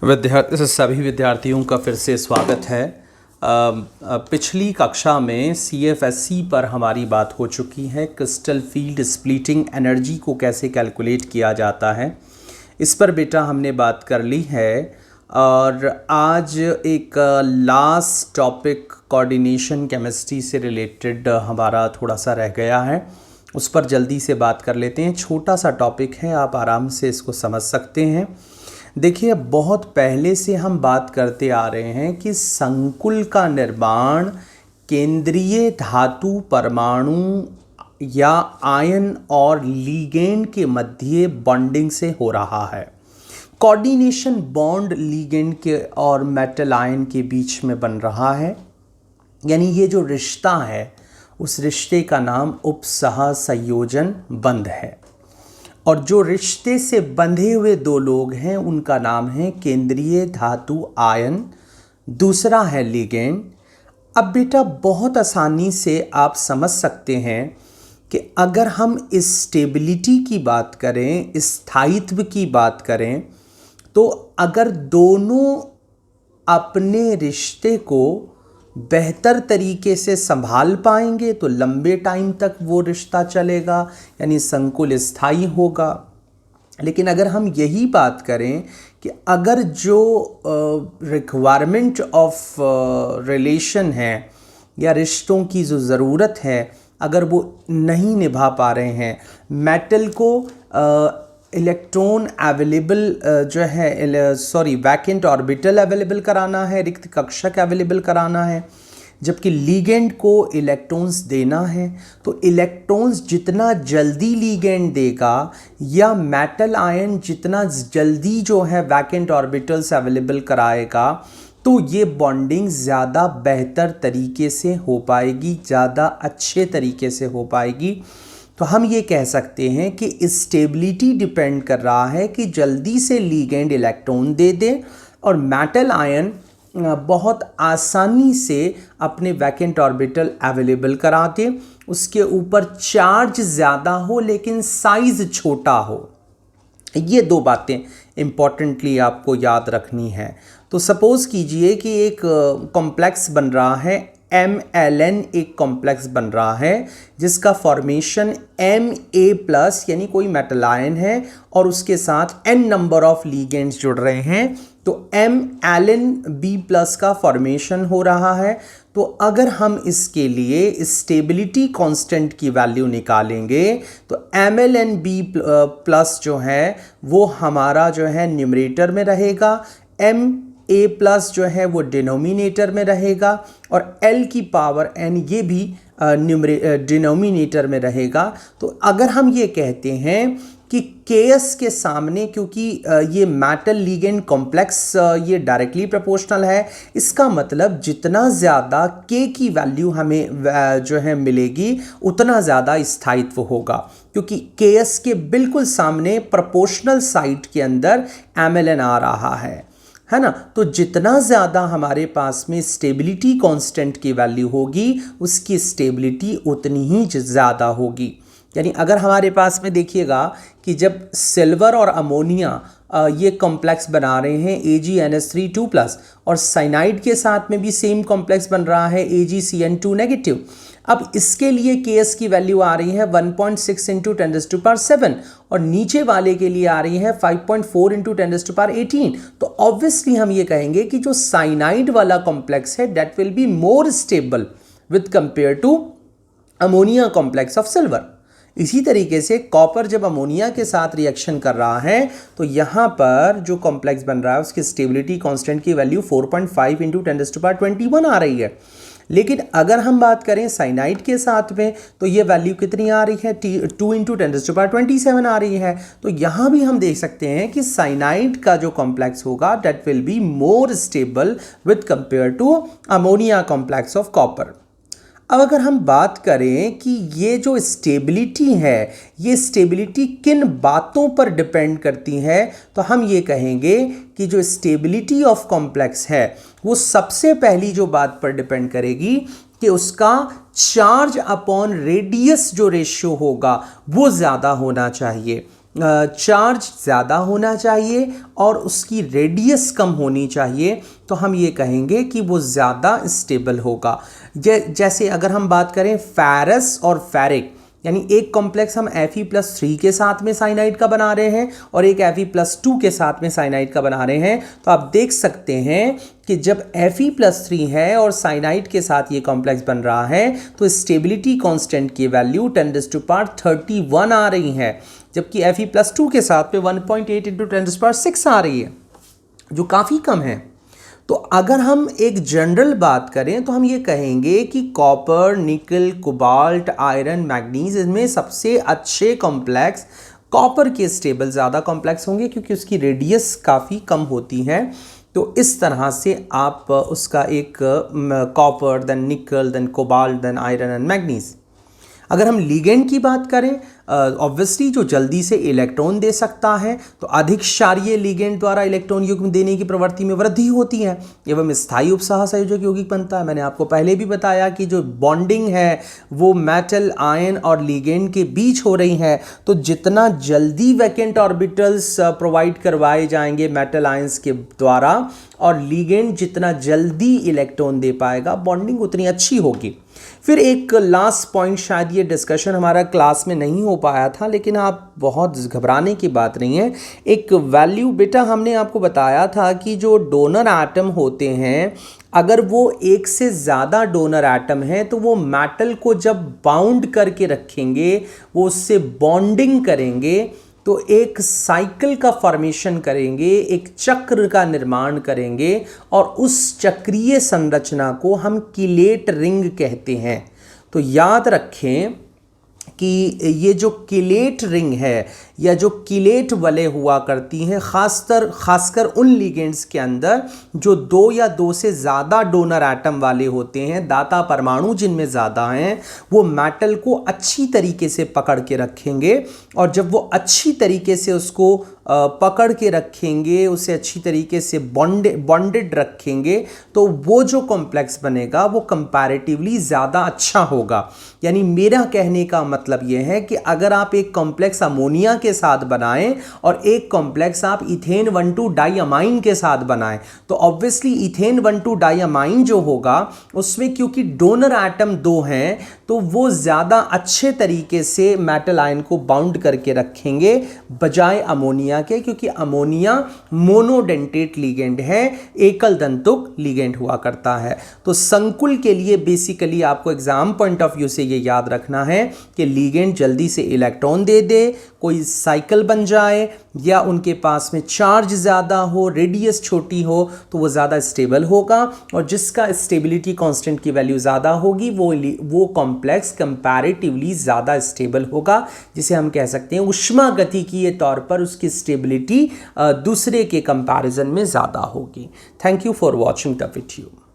सभी विद्यार्थियों का फिर से स्वागत है। पिछली कक्षा में CFSE पर हमारी बात हो चुकी है। क्रिस्टल फील्ड स्प्लिटिंग एनर्जी को कैसे कैलकुलेट किया जाता है, इस पर बेटा हमने बात कर ली है। और आज एक लास्ट टॉपिक कोऑर्डिनेशन केमिस्ट्री से रिलेटेड हमारा थोड़ा सा रह गया है, उस पर जल्दी से बात कर लेते हैं। छोटा सा टॉपिक है, आप आराम से इसको समझ सकते हैं। देखिए, बहुत पहले से हम बात करते आ रहे हैं कि संकुल का निर्माण केंद्रीय धातु परमाणु या आयन और लिगेंड के मध्य बॉन्डिंग से हो रहा है। कोऑर्डिनेशन बॉन्ड लिगेंड के और मेटल आयन के बीच में बन रहा है, यानी ये जो रिश्ता है उस रिश्ते का नाम उपसह संयोजन बंध है। और जो रिश्ते से बंधे हुए दो लोग हैं उनका नाम है केंद्रीय धातु आयन, दूसरा है लिगेंड। अब बेटा बहुत आसानी से आप समझ सकते हैं कि अगर हम इस स्टेबिलिटी की बात करें, स्थायित्व की बात करें, तो अगर दोनों अपने रिश्ते को बेहतर तरीके से संभाल पाएंगे तो लंबे टाइम तक वो रिश्ता चलेगा, यानी संकुल स्थायी होगा। लेकिन अगर हम यही बात करें कि अगर जो रिक्वायरमेंट ऑफ रिलेशन है या रिश्तों की जो ज़रूरत है अगर वो नहीं निभा पा रहे हैं, मेटल को electron available vacant orbital available कराना है, रिक्त कक्षक अवेलेबल कराना है, जबकि लिगेंड को इलेक्ट्रॉन्स देना है, तो इलेक्ट्रॉन्स जितना जल्दी लिगेंड देगा या मेटल आयन जितना जल्दी जो है वैकेंट ऑर्बिटल्स अवेलेबल कराएगा, तो ये बॉन्डिंग ज़्यादा बेहतर तरीके से हो पाएगी, ज़्यादा अच्छे तरीके से हो पाएगी। तो हम ये कह सकते हैं कि स्टेबिलिटी डिपेंड कर रहा है कि जल्दी से लिगेंड इलेक्ट्रॉन दे दे और मेटल आयन बहुत आसानी से अपने वैकेंट ऑर्बिटल अवेलेबल करा दे, उसके ऊपर चार्ज ज़्यादा हो लेकिन साइज़ छोटा हो। ये दो बातें इम्पॉर्टेंटली आपको याद रखनी है। तो सपोज़ कीजिए कि एक कॉम्प्लेक्स बन रहा है, MLN एक कॉम्प्लेक्स बन रहा है जिसका फॉर्मेशन Ma+ यानी कोई मेटल आयन है और उसके साथ n नंबर ऑफ लिगेंड्स जुड़ रहे हैं, तो MlNB+ का फॉर्मेशन हो रहा है। तो अगर हम इसके स्टेबिलिटी कांस्टेंट की वैल्यू निकालेंगे तो MlNB+ जो है वो हमारा जो है न्यूमरेटर में रहेगा, Ma+ जो है वो डिनोमिनेटर में रहेगा और L⁴n ये भी डिनोमिनेटर में रहेगा। तो अगर हम ये कहते हैं कि Ks के सामने, क्योंकि ये मेटल लिगेंड कॉम्प्लेक्स ये डायरेक्टली प्रोपोर्शनल है, इसका मतलब जितना ज़्यादा K की वैल्यू हमें जो है मिलेगी उतना ज़्यादा स्थायित्व होगा, क्योंकि Ks के बिल्कुल सामने प्रोपोर्शनल साइड के अंदर MlN आ रहा है ना। तो जितना ज़्यादा हमारे पास में स्टेबिलिटी कांस्टेंट की वैल्यू होगी उसकी स्टेबिलिटी उतनी ही ज़्यादा होगी। यानी अगर हमारे पास में देखिएगा कि जब सिल्वर और अमोनिया ये कॉम्प्लेक्स बना रहे हैं AgNH3 और साइनाइड के साथ में भी सेम कॉम्प्लेक्स बन रहा है AgCN2-। अब इसके लिए Ks की वैल्यू आ रही है 1.6 × 10⁷ और नीचे वाले के लिए आ रही है 5.4 × 10⁸18। तो ऑब्वियसली हम ये कहेंगे कि जो साइनाइड वाला कॉम्प्लेक्स है that will be more stable with compare to ammonia complex of silver. इसी तरीके से कॉपर जब अमोनिया के साथ रिएक्शन कर रहा है तो यहाँ पर जो कॉम्प्लेक्स बन रहा है उसकी स्टेबिलिटी कांस्टेंट की वैल्यू 4.5 × 10⁻21 आ रही है। लेकिन अगर हम बात करें साइनाइड के साथ में तो ये वैल्यू कितनी आ रही है, 2 × 10⁻27 आ रही है। तो यहाँ भी हम देख सकते हैं कि साइनाइड का जो कॉम्प्लेक्स होगा that will be more stable with compare to ammonia complex of copper. अब अगर हम बात करें कि ये जो स्टेबिलिटी है ये स्टेबिलिटी किन बातों पर डिपेंड करती है, तो हम ये कहेंगे कि जो स्टेबिलिटी ऑफ कॉम्प्लेक्स है वो सबसे पहली जो बात पर डिपेंड करेगी कि उसका चार्ज अपॉन रेडियस जो रेशियो होगा वो ज़्यादा होना चाहिए। चार्ज ज़्यादा होना चाहिए और उसकी रेडियस कम होनी चाहिए, तो हम ये कहेंगे कि वो ज़्यादा स्टेबल होगा। जैसे अगर हम बात करें फेरस और फेरिक, यानी एक कॉम्प्लेक्स हम Fe+3 के साथ में साइनाइड का बना रहे हैं और एक Fe+2 के साथ में साइनाइड का बना रहे हैं, तो आप देख सकते हैं कि जब Fe+3 है और साइनाइड के साथ ये कॉम्प्लेक्स बन रहा है तो स्टेबिलिटी कांस्टेंट की वैल्यू 10⁻31 आ रही है, जबकि Fe+2 के साथ में 1.8 × 10⁻6 आ रही है, जो काफ़ी कम है। तो अगर हम एक जनरल बात करें तो हम ये कहेंगे कि कॉपर, निकल, कोबाल्ट, आयरन, मैग्नीज, इसमें सबसे अच्छे कॉम्प्लेक्स कॉपर के स्टेबल ज़्यादा कॉम्प्लेक्स होंगे क्योंकि उसकी रेडियस काफ़ी कम होती है। तो इस तरह से आप उसका एक copper, then nickel, then cobalt, then iron and manganese. अगर हम लिगेंड की बात करें, ऑब्वियसली जो जल्दी से इलेक्ट्रॉन दे सकता है, तो अधिक क्षारीय लिगेंड द्वारा इलेक्ट्रॉन युग्म देने की प्रवृत्ति में वृद्धि होती है एवं स्थायी उपसह संयोजक यौगिक बनता है। मैंने आपको पहले भी बताया कि जो बॉन्डिंग है वो मेटल, आयन और लिगेंड के बीच हो रही है, तो जितना जल्दी वैकेंट ऑर्बिटल्स प्रोवाइड करवाए जाएंगे मेटल आयंस के द्वारा और लिगेंड जितना जल्दी इलेक्ट्रॉन दे पाएगा, बॉन्डिंग उतनी अच्छी होगी। फिर एक लास्ट पॉइंट, शायद ये डिस्कशन हमारा क्लास में नहीं हो पाया था, लेकिन आप बहुत घबराने की बात नहीं है। एक वैल्यू बेटा हमने आपको बताया था कि जो डोनर एटम होते हैं, अगर वो एक से ज़्यादा डोनर एटम है तो वो मेटल को जब बाउंड करके रखेंगे, वो उससे बॉन्डिंग करेंगे, तो एक साइकिल का फॉर्मेशन करेंगे, एक चक्र का निर्माण करेंगे और उस चक्रीय संरचना को हम किलेट रिंग कहते हैं। तो याद रखें कि ये जो किलेट रिंग है या जो किलेट वलय हुआ करती हैं, खासकर उन लिगेंड्स के अंदर जो 2 या 2 से ज़्यादा डोनर एटम वाले होते हैं, दाता परमाणु जिनमें ज़्यादा हैं, वो मेटल को अच्छी तरीके से पकड़ के रखेंगे और जब वो अच्छी तरीके से उसको पकड़ के रखेंगे, उसे अच्छी तरीके से बॉन्डेड रखेंगे, तो वो जो कॉम्प्लेक्स बनेगा वो कंपैरेटिवली ज़्यादा अच्छा होगा। यानी मेरा कहने का मतलब ये है कि अगर आप एक कॉम्प्लेक्स अमोनिया के साथ बनाएं और एक कॉम्प्लेक्स आप इथेन 1,2 डाइअमाइन के साथ बनाएं, तो ऑब्वियसली इथेन 1,2 डाइअमाइन जो होगा उसमें क्योंकि डोनर एटम 2 हैं, तो वो ज़्यादा अच्छे तरीके से मेटल आयन को बाउंड करके रखेंगे बजाय अमोनिया के, क्योंकि अमोनिया मोनोडेंटेट लिगेंड है, एकल दंतुक लिगेंड हुआ करता है। तो संकुल के लिए बेसिकली आपको एग्जाम पॉइंट ऑफ व्यू से ये याद रखना है कि लिगेंड जल्दी से इलेक्ट्रॉन दे, कोई साइकिल बन जाए या उनके पास में चार्ज ज़्यादा हो, रेडियस छोटी हो, तो वो ज़्यादा स्टेबल होगा और जिसका स्टेबिलिटी कांस्टेंट की वैल्यू ज़्यादा होगी वो कॉम्प्लेक्स कंपैरेटिवली ज़्यादा स्टेबल होगा, जिसे हम कह सकते हैं ऊष्मागतिकीय तौर पर उसकी स्टेबिलिटी दूसरे के कंपैरिजन में ज़्यादा होगी। Thank you for watching the video.